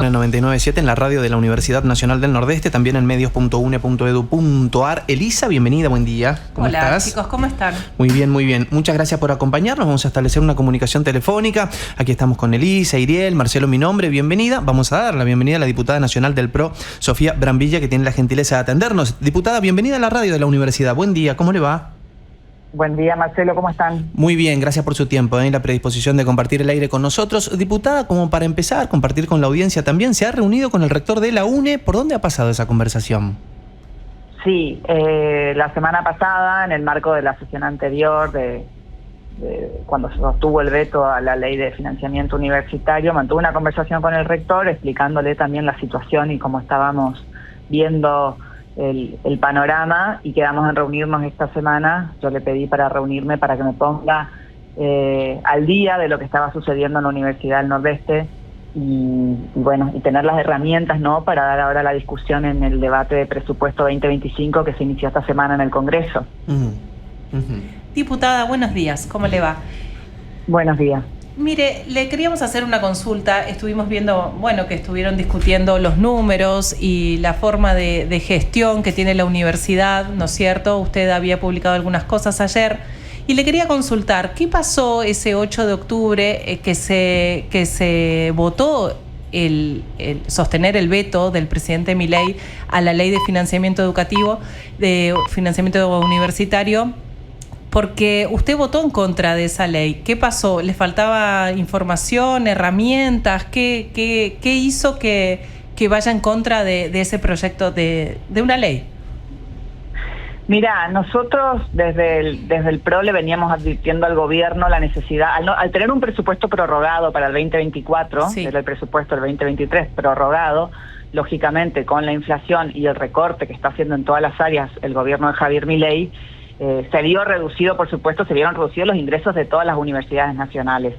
99.7 en la radio de la Universidad Nacional del Nordeste, también en medios.une.edu.ar. Elisa, bienvenida, buen día. ¿Cómo estás? Hola, chicos, ¿cómo están? Muy bien, muy bien. Muchas gracias por acompañarnos. Vamos a establecer una comunicación telefónica. Aquí estamos con Elisa, Iriel, Marcelo, mi nombre, bienvenida. Vamos a dar la bienvenida a la diputada nacional del PRO, Sofía Brambilla, que tiene la gentileza de atendernos. Diputada, bienvenida a la radio de la universidad. Buen día, ¿cómo le va? Buen día, Marcelo, ¿cómo están? Muy bien, gracias por su tiempo y la predisposición de compartir el aire con nosotros. Diputada, como para empezar, compartir con la audiencia también, ¿se ha reunido con el rector de la UNE? ¿Por dónde ha pasado esa conversación? Sí, la semana pasada, en el marco de la sesión anterior, cuando se sostuvo el veto a la ley de financiamiento universitario, mantuve una conversación con el rector explicándole también la situación y cómo estábamos viendo el panorama, y quedamos en reunirnos esta semana. Yo le pedí para reunirme para que me ponga al día de lo que estaba sucediendo en la Universidad del Nordeste y tener las herramientas, ¿no?, para dar ahora la discusión en el debate de presupuesto 2025 que se inició esta semana en el Congreso. Diputada, buenos días, ¿cómo le va? Buenos días. Mire, le queríamos hacer una consulta. Estuvimos viendo, que estuvieron discutiendo los números y la forma de gestión que tiene la universidad, ¿no es cierto? Usted había publicado algunas cosas ayer y le quería consultar, ¿qué pasó ese 8 de octubre que se votó el sostener el veto del presidente Milei a la ley de financiamiento educativo, de financiamiento universitario? Porque usted votó en contra de esa ley. ¿Qué pasó? ¿Le faltaba información, herramientas? ¿Qué hizo que vaya en contra de ese proyecto de una ley? Mira, nosotros desde el PRO le veníamos advirtiendo al gobierno la necesidad, al tener un presupuesto prorrogado para el 2024, sí, era el presupuesto del 2023 prorrogado, lógicamente con la inflación y el recorte que está haciendo en todas las áreas el gobierno de Javier Milei, se vieron reducidos los ingresos de todas las universidades nacionales.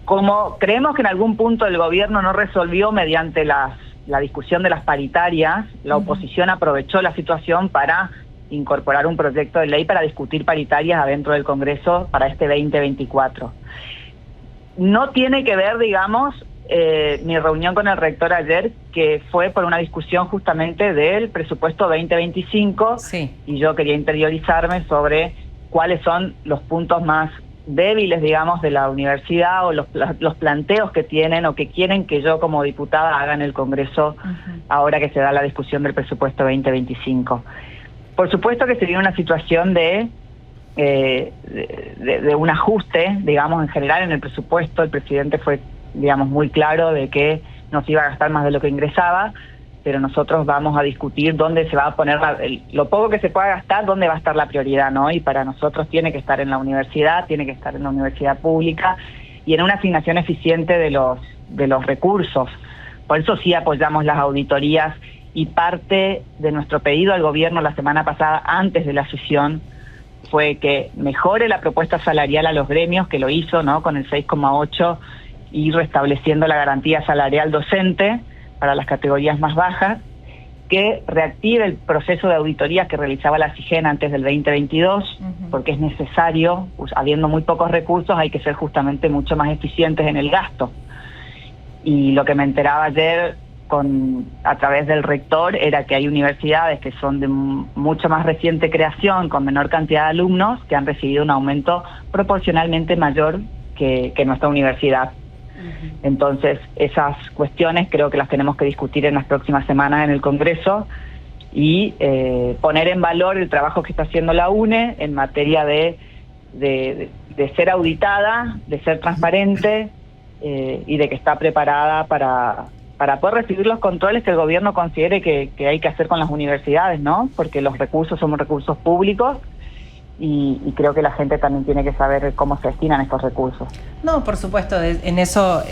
Como creemos que en algún punto el gobierno no resolvió mediante la discusión de las paritarias, la oposición aprovechó la situación para incorporar un proyecto de ley para discutir paritarias adentro del Congreso para este 2024. No tiene que ver, digamos, mi reunión con el rector ayer, que fue por una discusión justamente del presupuesto 2025, sí, y yo quería interiorizarme sobre cuáles son los puntos más débiles, digamos, de la universidad, o los planteos que tienen o que quieren que yo como diputada haga en el Congreso ahora que se da la discusión del presupuesto 2025. Por supuesto que se viene una situación de un ajuste, digamos, en general en el presupuesto. El presidente fue, digamos, muy claro de que no se iba a gastar más de lo que ingresaba, pero nosotros vamos a discutir dónde se va a poner lo poco que se pueda gastar, dónde va a estar la prioridad, ¿no? Y para nosotros tiene que estar en la universidad, tiene que estar en la universidad pública y en una asignación eficiente de los recursos. Por eso sí apoyamos las auditorías, y parte de nuestro pedido al gobierno la semana pasada, antes de la sesión, fue que mejore la propuesta salarial a los gremios, que lo hizo, ¿no?, con el 6,8, y restableciendo la garantía salarial docente para las categorías más bajas, que reactive el proceso de auditoría que realizaba la CIGEN antes del 2022, porque es necesario, habiendo muy pocos recursos, hay que ser justamente mucho más eficientes en el gasto. Y lo que me enteraba ayer a través del rector era que hay universidades que son de mucho más reciente creación, con menor cantidad de alumnos, que han recibido un aumento proporcionalmente mayor que nuestra universidad. Entonces, esas cuestiones creo que las tenemos que discutir en las próximas semanas en el Congreso y poner en valor el trabajo que está haciendo la UNE en materia de ser auditada, de ser transparente y de que está preparada para poder recibir los controles que el gobierno considere que hay que hacer con las universidades, ¿no? Porque los recursos son recursos públicos y creo que la gente también tiene que saber cómo se destinan estos recursos. No, por supuesto, en eso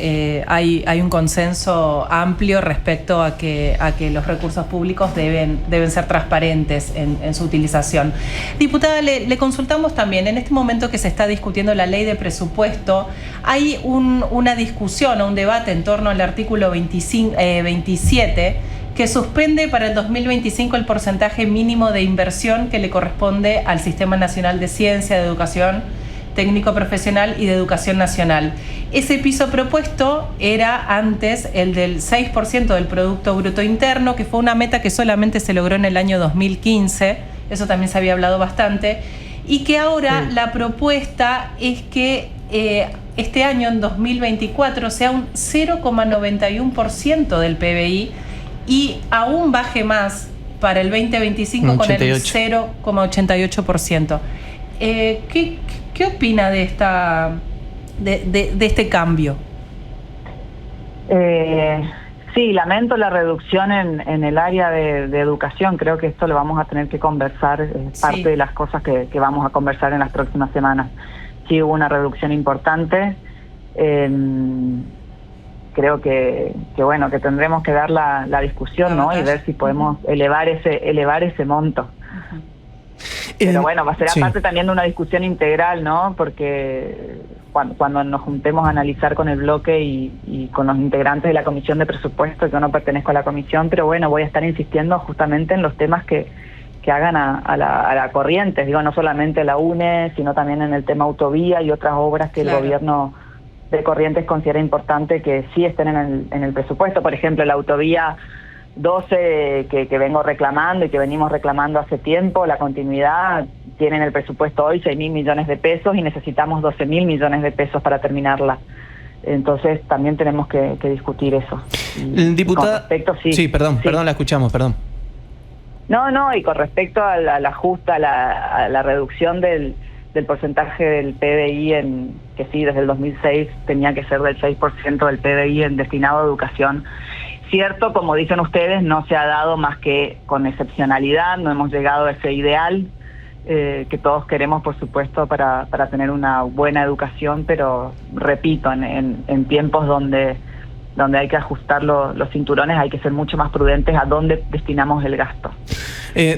hay un consenso amplio respecto a que los recursos públicos deben ser transparentes en su utilización. Diputada, le consultamos también, en este momento que se está discutiendo la ley de presupuesto, hay una discusión o un debate en torno al artículo 27, que suspende para el 2025 el porcentaje mínimo de inversión que le corresponde al Sistema Nacional de Ciencia, de Educación, técnico profesional y de educación nacional. Ese piso propuesto era antes el del 6% del Producto Bruto Interno, que fue una meta que solamente se logró en el año 2015, eso también se había hablado bastante, y que ahora la propuesta es que este año, en 2024, sea un 0,91% del PBI y aún baje más para el 2025 con el 0,88%. ¿Qué opina de este cambio? Sí, lamento la reducción en el área de educación. Creo que esto lo vamos a tener que conversar, es parte de las cosas que vamos a conversar en las próximas semanas. Sí hubo una reducción importante. Creo que bueno, que tendremos que dar la discusión, ¿no? Y ver si podemos elevar ese monto. Pero bueno, será parte también de una discusión integral, ¿no? Porque cuando nos juntemos a analizar con el bloque y con los integrantes de la Comisión de Presupuesto, yo no pertenezco a la comisión, pero bueno, voy a estar insistiendo justamente en los temas que hagan a la Corrientes, digo, no solamente la UNE, sino también en el tema autovía y otras obras que el gobierno de Corrientes considera importante que sí estén en el presupuesto. Por ejemplo, la autovía 12 que vengo reclamando y que venimos reclamando hace tiempo, la continuidad tiene en el presupuesto hoy 6.000 millones de pesos y necesitamos 12.000 millones de pesos para terminarla. Entonces también tenemos que discutir eso. Diputada, perdón, la escuchamos, perdón. No, y con respecto al ajuste, a la reducción del porcentaje del PBI, que sí, desde el 2006 tenía que ser del 6% del PBI destinado a educación. Cierto, como dicen ustedes, no se ha dado más que con excepcionalidad, no hemos llegado a ese ideal que todos queremos, por supuesto, para tener una buena educación, pero repito, en tiempos donde hay que ajustar los cinturones, hay que ser mucho más prudentes a dónde destinamos el gasto.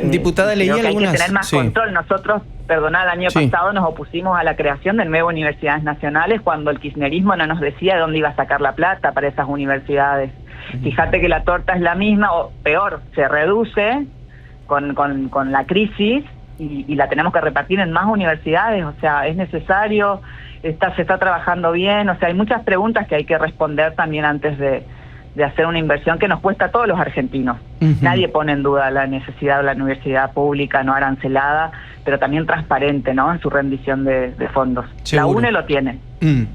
Diputada, leí algunas... Hay que tener más control. Nosotros, el año pasado nos opusimos a la creación de nuevas universidades nacionales cuando el kirchnerismo no nos decía de dónde iba a sacar la plata para esas universidades. Fíjate que la torta es la misma, o peor, se reduce con la crisis y la tenemos que repartir en más universidades. O sea, es necesario, se está trabajando bien. O sea, hay muchas preguntas que hay que responder también antes de hacer una inversión que nos cuesta a todos los argentinos. Nadie pone en duda la necesidad de la universidad pública no arancelada, pero también transparente, ¿no?, en su rendición de fondos. Seguro. La UNE lo tiene.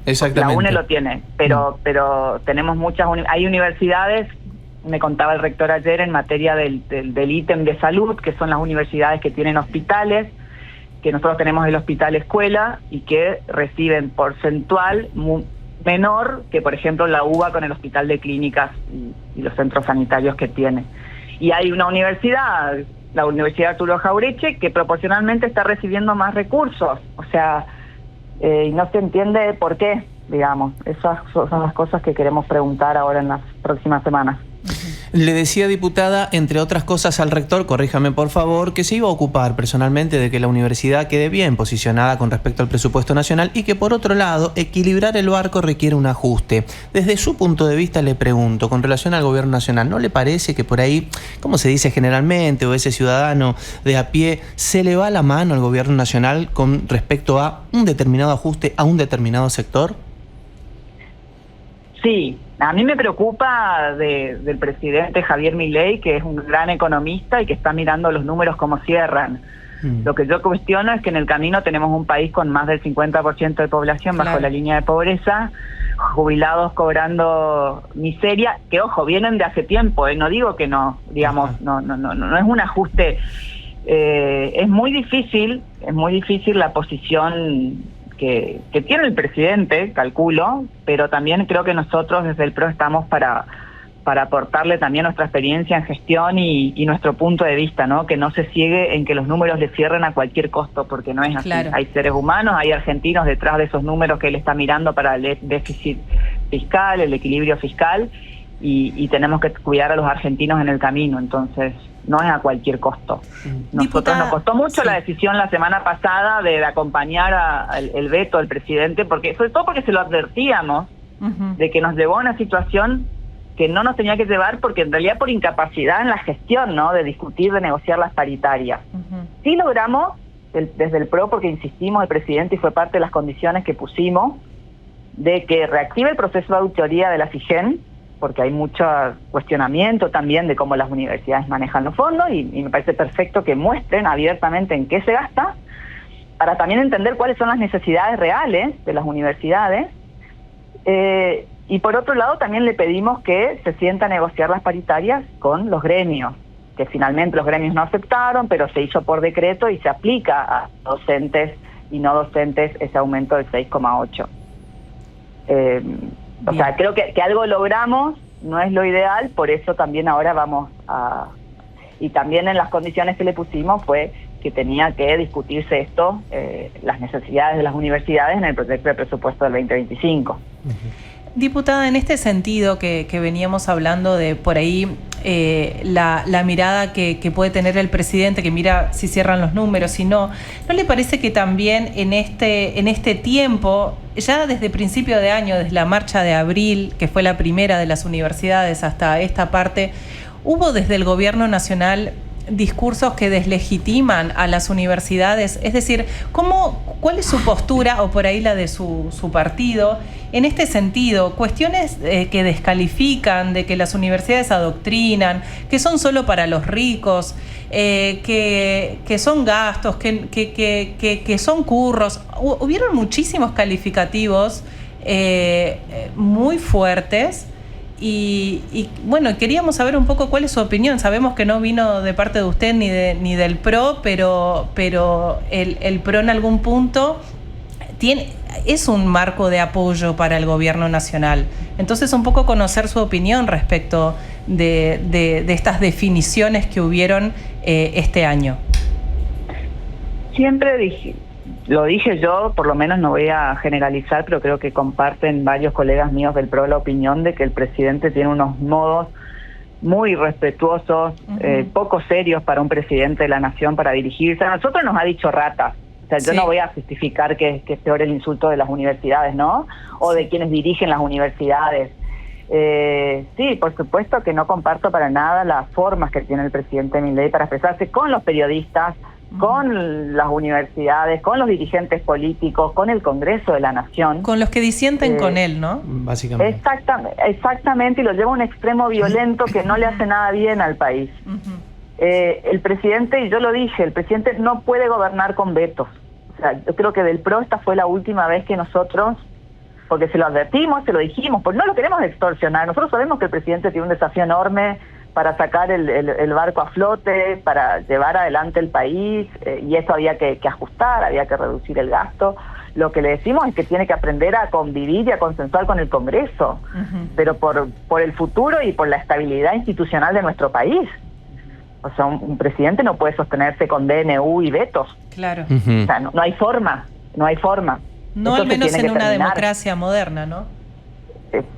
Exactamente. La UNE lo tiene, pero tenemos hay universidades, me contaba el rector ayer, en materia del ítem de salud, que son las universidades que tienen hospitales, que nosotros tenemos el hospital escuela y que reciben porcentual menor que, por ejemplo, la UBA con el hospital de clínicas y los centros sanitarios que tiene. Y hay una universidad, la Universidad Arturo Jauretche, que proporcionalmente está recibiendo más recursos. O sea, y no se entiende por qué, digamos. Esas son las cosas que queremos preguntar ahora en las próximas semanas. Le decía, diputada, entre otras cosas al rector, corríjame por favor, que se iba a ocupar personalmente de que la universidad quede bien posicionada con respecto al presupuesto nacional y que, por otro lado, equilibrar el barco requiere un ajuste. Desde su punto de vista, le pregunto, con relación al gobierno nacional, ¿no le parece que por ahí, como se dice generalmente, o ese ciudadano de a pie, se le va la mano al gobierno nacional con respecto a un determinado ajuste a un determinado sector? Sí, a mí me preocupa del presidente Javier Milei, que es un gran economista y que está mirando los números como cierran. Lo que yo cuestiono es que en el camino tenemos un país con más del 50% de población bajo la línea de pobreza, jubilados cobrando miseria, que ojo, vienen de hace tiempo, no digo que no, digamos, no es un ajuste. Es muy difícil la posición que tiene el presidente, calculo, pero también creo que nosotros desde el PRO estamos para aportarle también nuestra experiencia en gestión y nuestro punto de vista, ¿no? Que no se ciegue en que los números le cierren a cualquier costo, porque no es así. Claro. Hay seres humanos, hay argentinos detrás de esos números que él está mirando para el déficit fiscal, el equilibrio fiscal, y tenemos que cuidar a los argentinos en el camino. Entonces, no es a cualquier costo. Nosotros nos costó mucho la decisión la semana pasada de acompañar el veto del presidente, sobre todo porque se lo advertíamos de que nos llevó a una situación que no nos tenía que llevar, porque en realidad por incapacidad en la gestión, ¿no?, de discutir, de negociar las paritarias. Sí logramos desde el PRO, porque insistimos el presidente y fue parte de las condiciones que pusimos, de que reactive el proceso de auditoría de la FIGEN, porque hay mucho cuestionamiento también de cómo las universidades manejan los fondos, y me parece perfecto que muestren abiertamente en qué se gasta, para también entender cuáles son las necesidades reales de las universidades. Y por otro lado también le pedimos que se sienta a negociar las paritarias con los gremios, que finalmente los gremios no aceptaron, pero se hizo por decreto y se aplica a docentes y no docentes ese aumento del 6,8. O sea, creo que algo logramos, no es lo ideal, por eso también ahora vamos a... Y también en las condiciones que le pusimos fue que tenía que discutirse esto, las necesidades de las universidades en el proyecto de presupuesto del 2025. Diputada, en este sentido que veníamos hablando de por ahí la mirada que puede tener el presidente, que mira si cierran los números, si no, ¿no le parece que también en este tiempo, ya desde principio de año, desde la marcha de abril, que fue la primera de las universidades hasta esta parte, hubo desde el gobierno nacional discursos que deslegitiman a las universidades? Es decir, ¿cuál es su postura, o por ahí la de su partido, en este sentido? Cuestiones que descalifican, de que las universidades adoctrinan, que son solo para los ricos, que son gastos, que son curros. Hubieron muchísimos calificativos muy fuertes. Y bueno, queríamos saber un poco cuál es su opinión. Sabemos que no vino de parte de usted ni del PRO, pero el PRO en algún punto es un marco de apoyo para el gobierno nacional. Entonces, un poco conocer su opinión respecto de estas definiciones que hubieron este año. Siempre lo dije yo, por lo menos no voy a generalizar, pero creo que comparten varios colegas míos del PRO la opinión de que el presidente tiene unos modos muy respetuosos, poco serios para un presidente de la nación para dirigirse. A nosotros nos ha dicho ratas. O sea, yo no voy a justificar que es peor el insulto de las universidades, ¿no? O de quienes dirigen las universidades. Sí, por supuesto que no comparto para nada las formas que tiene el presidente Milei para expresarse con los periodistas, con las universidades, con los dirigentes políticos, con el Congreso de la Nación. Con los que disienten con él, ¿no? Básicamente. Exactamente, y lo lleva a un extremo violento que no le hace nada bien al país. El presidente, y yo lo dije, el presidente no puede gobernar con vetos. O sea, yo creo que del PRO esta fue la última vez que nosotros, porque se lo advertimos, se lo dijimos, porque no lo queremos extorsionar. Nosotros sabemos que el presidente tiene un desafío enorme para sacar el barco a flote, para llevar adelante el país, y eso había que ajustar, había que reducir el gasto. Lo que le decimos es que tiene que aprender a convivir y a consensuar con el Congreso, pero por el futuro y por la estabilidad institucional de nuestro país. O sea, un presidente no puede sostenerse con DNU y vetos. Claro. O sea, no hay forma, no hay forma. No, al menos en una democracia moderna, ¿no?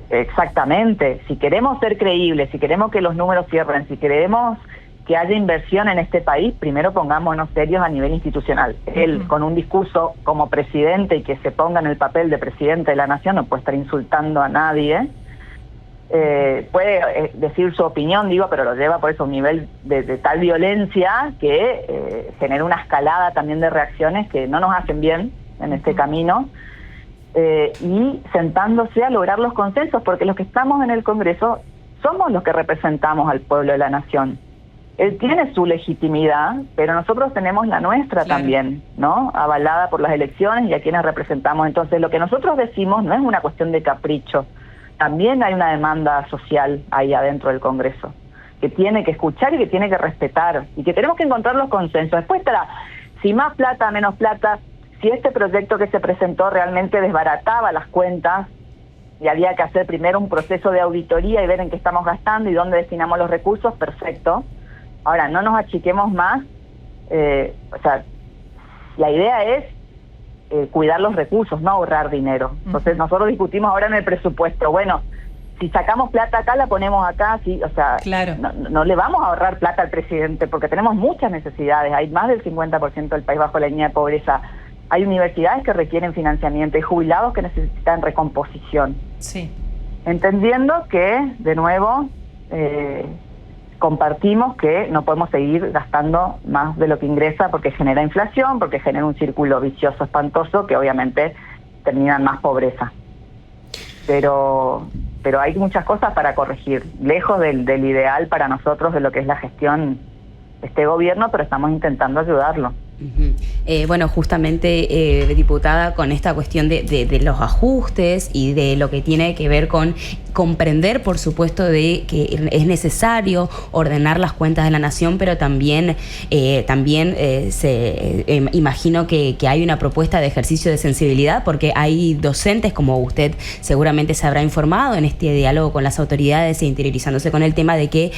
Exactamente. Si queremos ser creíbles, si queremos que los números cierren, si queremos que haya inversión en este país, primero pongámonos serios a nivel institucional. Él, con un discurso como presidente y que se ponga en el papel de presidente de la nación, no puede estar insultando a nadie. Puede decir su opinión, digo, pero lo lleva por eso a un nivel de tal violencia que genera una escalada también de reacciones que no nos hacen bien en este camino. Y sentándose a lograr los consensos, porque los que estamos en el Congreso somos los que representamos al pueblo de la nación. Él tiene su legitimidad, pero nosotros tenemos la nuestra también, ¿no? Avalada por las elecciones y a quienes representamos. Entonces, lo que nosotros decimos no es una cuestión de capricho, también hay una demanda social ahí adentro del Congreso, que tiene que escuchar y que tiene que respetar, y que tenemos que encontrar los consensos. Después estará, si más plata, menos plata. Si este proyecto que se presentó realmente desbarataba las cuentas y había que hacer primero un proceso de auditoría y ver en qué estamos gastando y dónde destinamos los recursos, perfecto. Ahora, no nos achiquemos más. O sea, la idea es cuidar los recursos, no ahorrar dinero. Entonces, nosotros discutimos ahora en el presupuesto. Bueno, si sacamos plata acá, la ponemos acá, sí, o sea, claro. no le vamos a ahorrar plata al presidente porque tenemos muchas necesidades. Hay más del 50% del país bajo la línea de pobreza. Hay universidades que requieren financiamiento y jubilados que necesitan recomposición. Sí. Entendiendo que, de nuevo, compartimos que no podemos seguir gastando más de lo que ingresa porque genera inflación, porque genera un círculo vicioso espantoso que obviamente termina en más pobreza. Pero hay muchas cosas para corregir, lejos del ideal para nosotros de lo que es la gestión de este gobierno, pero estamos intentando ayudarlo. Bueno, justamente, diputada, con esta cuestión de los ajustes y de lo que tiene que ver con comprender, por supuesto, de que es necesario ordenar las cuentas de la nación, pero también imagino que hay una propuesta de ejercicio de sensibilidad, porque hay docentes, como usted seguramente se habrá informado en este diálogo con las autoridades e interiorizándose con el tema de que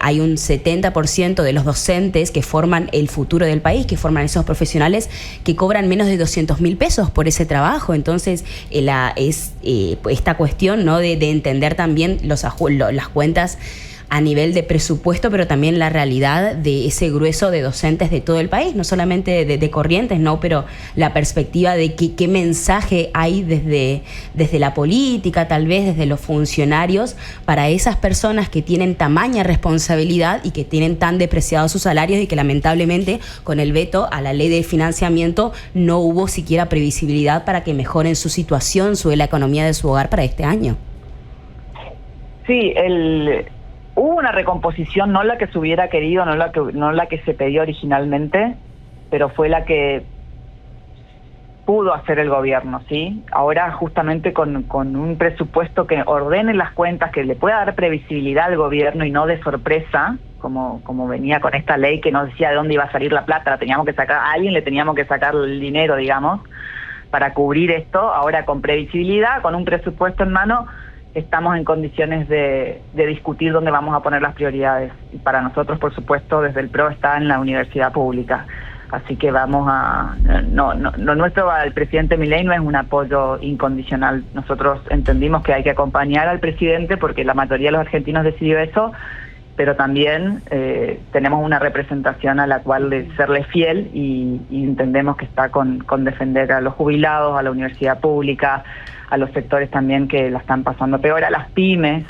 hay un 70% de los docentes que forman el futuro del país, que forman esos profesionales que cobran menos de 200.000 pesos por ese trabajo. Entonces, esta cuestión, ¿no?, de entender también las cuentas a nivel de presupuesto, pero también la realidad de ese grueso de docentes de todo el país, no solamente de Corrientes, ¿no?, pero la perspectiva de qué mensaje hay desde la política, tal vez desde los funcionarios, para esas personas que tienen tamaña responsabilidad y que tienen tan depreciados sus salarios y que lamentablemente con el veto a la ley de financiamiento no hubo siquiera previsibilidad para que mejoren su situación, la economía de su hogar para este año. Sí, hubo una recomposición, no la que se hubiera querido, no la que se pidió originalmente, pero fue la que pudo hacer el gobierno, ¿sí? Ahora justamente con un presupuesto que ordene las cuentas, que le pueda dar previsibilidad al gobierno y no de sorpresa, como venía con esta ley que no decía de dónde iba a salir la plata, la teníamos que sacar, a alguien le teníamos que sacar el dinero, digamos, para cubrir esto. Ahora con previsibilidad, con un presupuesto en mano, estamos en condiciones de discutir dónde vamos a poner las prioridades. Y para nosotros, por supuesto, desde el PRO está en la universidad pública. Así que vamos a... Lo nuestro al presidente Milei no es un apoyo incondicional. Nosotros entendimos que hay que acompañar al presidente porque la mayoría de los argentinos decidió eso, pero también tenemos una representación a la cual de serle fiel y entendemos que está con defender a los jubilados, a la universidad pública, a los sectores también que la están pasando peor, a las pymes,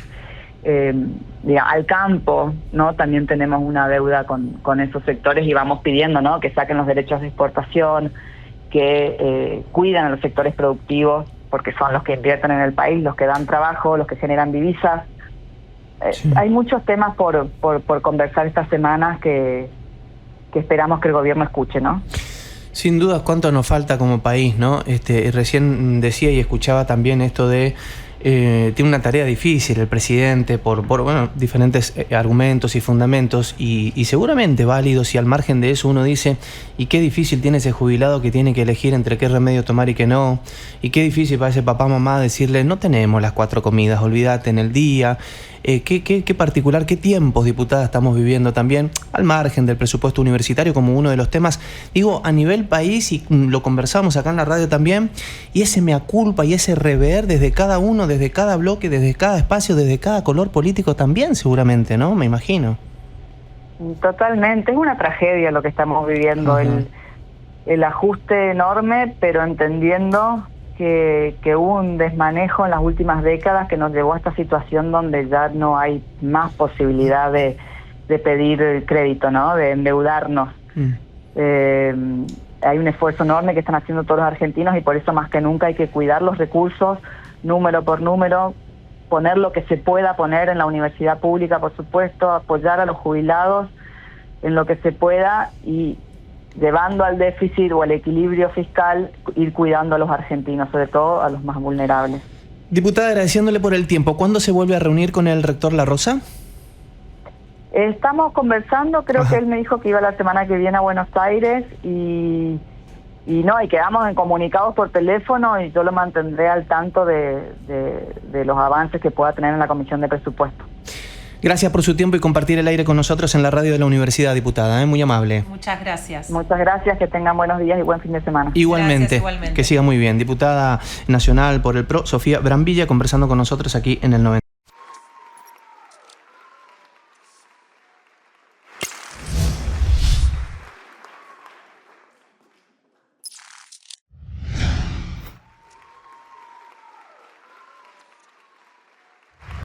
al campo, ¿no? También tenemos una deuda con esos sectores y vamos pidiendo, ¿no?, que saquen los derechos de exportación, que cuiden a los sectores productivos, porque son los que invierten en el país, los que dan trabajo, los que generan divisas. Sí. Hay muchos temas por conversar estas semanas que esperamos que el gobierno escuche, ¿no? Sin duda, cuánto nos falta como país, ¿no? Recién decía y escuchaba también esto de tiene una tarea difícil el presidente por diferentes argumentos y fundamentos y seguramente válidos, y al margen de eso uno dice, y qué difícil tiene ese jubilado que tiene que elegir entre qué remedio tomar y qué no, y qué difícil para ese papá mamá decirle, no tenemos las 4 comidas, olvídate en el día. Qué particular, qué tiempos, diputada, estamos viviendo también, al margen del presupuesto universitario como uno de los temas, digo, a nivel país, y lo conversamos acá en la radio también, y ese mea culpa y ese rever desde cada uno, desde cada bloque, desde cada espacio, desde cada color político también, seguramente, ¿no? Me imagino. Totalmente, es una tragedia lo que estamos viviendo, el ajuste enorme, pero entendiendo que hubo un desmanejo en las últimas décadas que nos llevó a esta situación donde ya no hay más posibilidad de pedir crédito, ¿no?, de endeudarnos. Hay un esfuerzo enorme que están haciendo todos los argentinos y por eso más que nunca hay que cuidar los recursos, número por número, poner lo que se pueda poner en la universidad pública, por supuesto, apoyar a los jubilados en lo que se pueda y llevando al déficit o al equilibrio fiscal, ir cuidando a los argentinos, sobre todo a los más vulnerables. Diputada, agradeciéndole por el tiempo, ¿cuándo se vuelve a reunir con el rector La Rosa? Estamos conversando, creo que él me dijo que iba la semana que viene a Buenos Aires y quedamos comunicados por teléfono y yo lo mantendré al tanto de los avances que pueda tener en la Comisión de Presupuesto. Gracias por su tiempo y compartir el aire con nosotros en la radio de la universidad, diputada. Muy amable. Muchas gracias. Muchas gracias, que tengan buenos días y buen fin de semana. Igualmente, gracias, que siga muy bien. Diputada nacional por el PRO, Sofía Brambilla, conversando con nosotros aquí en el 90.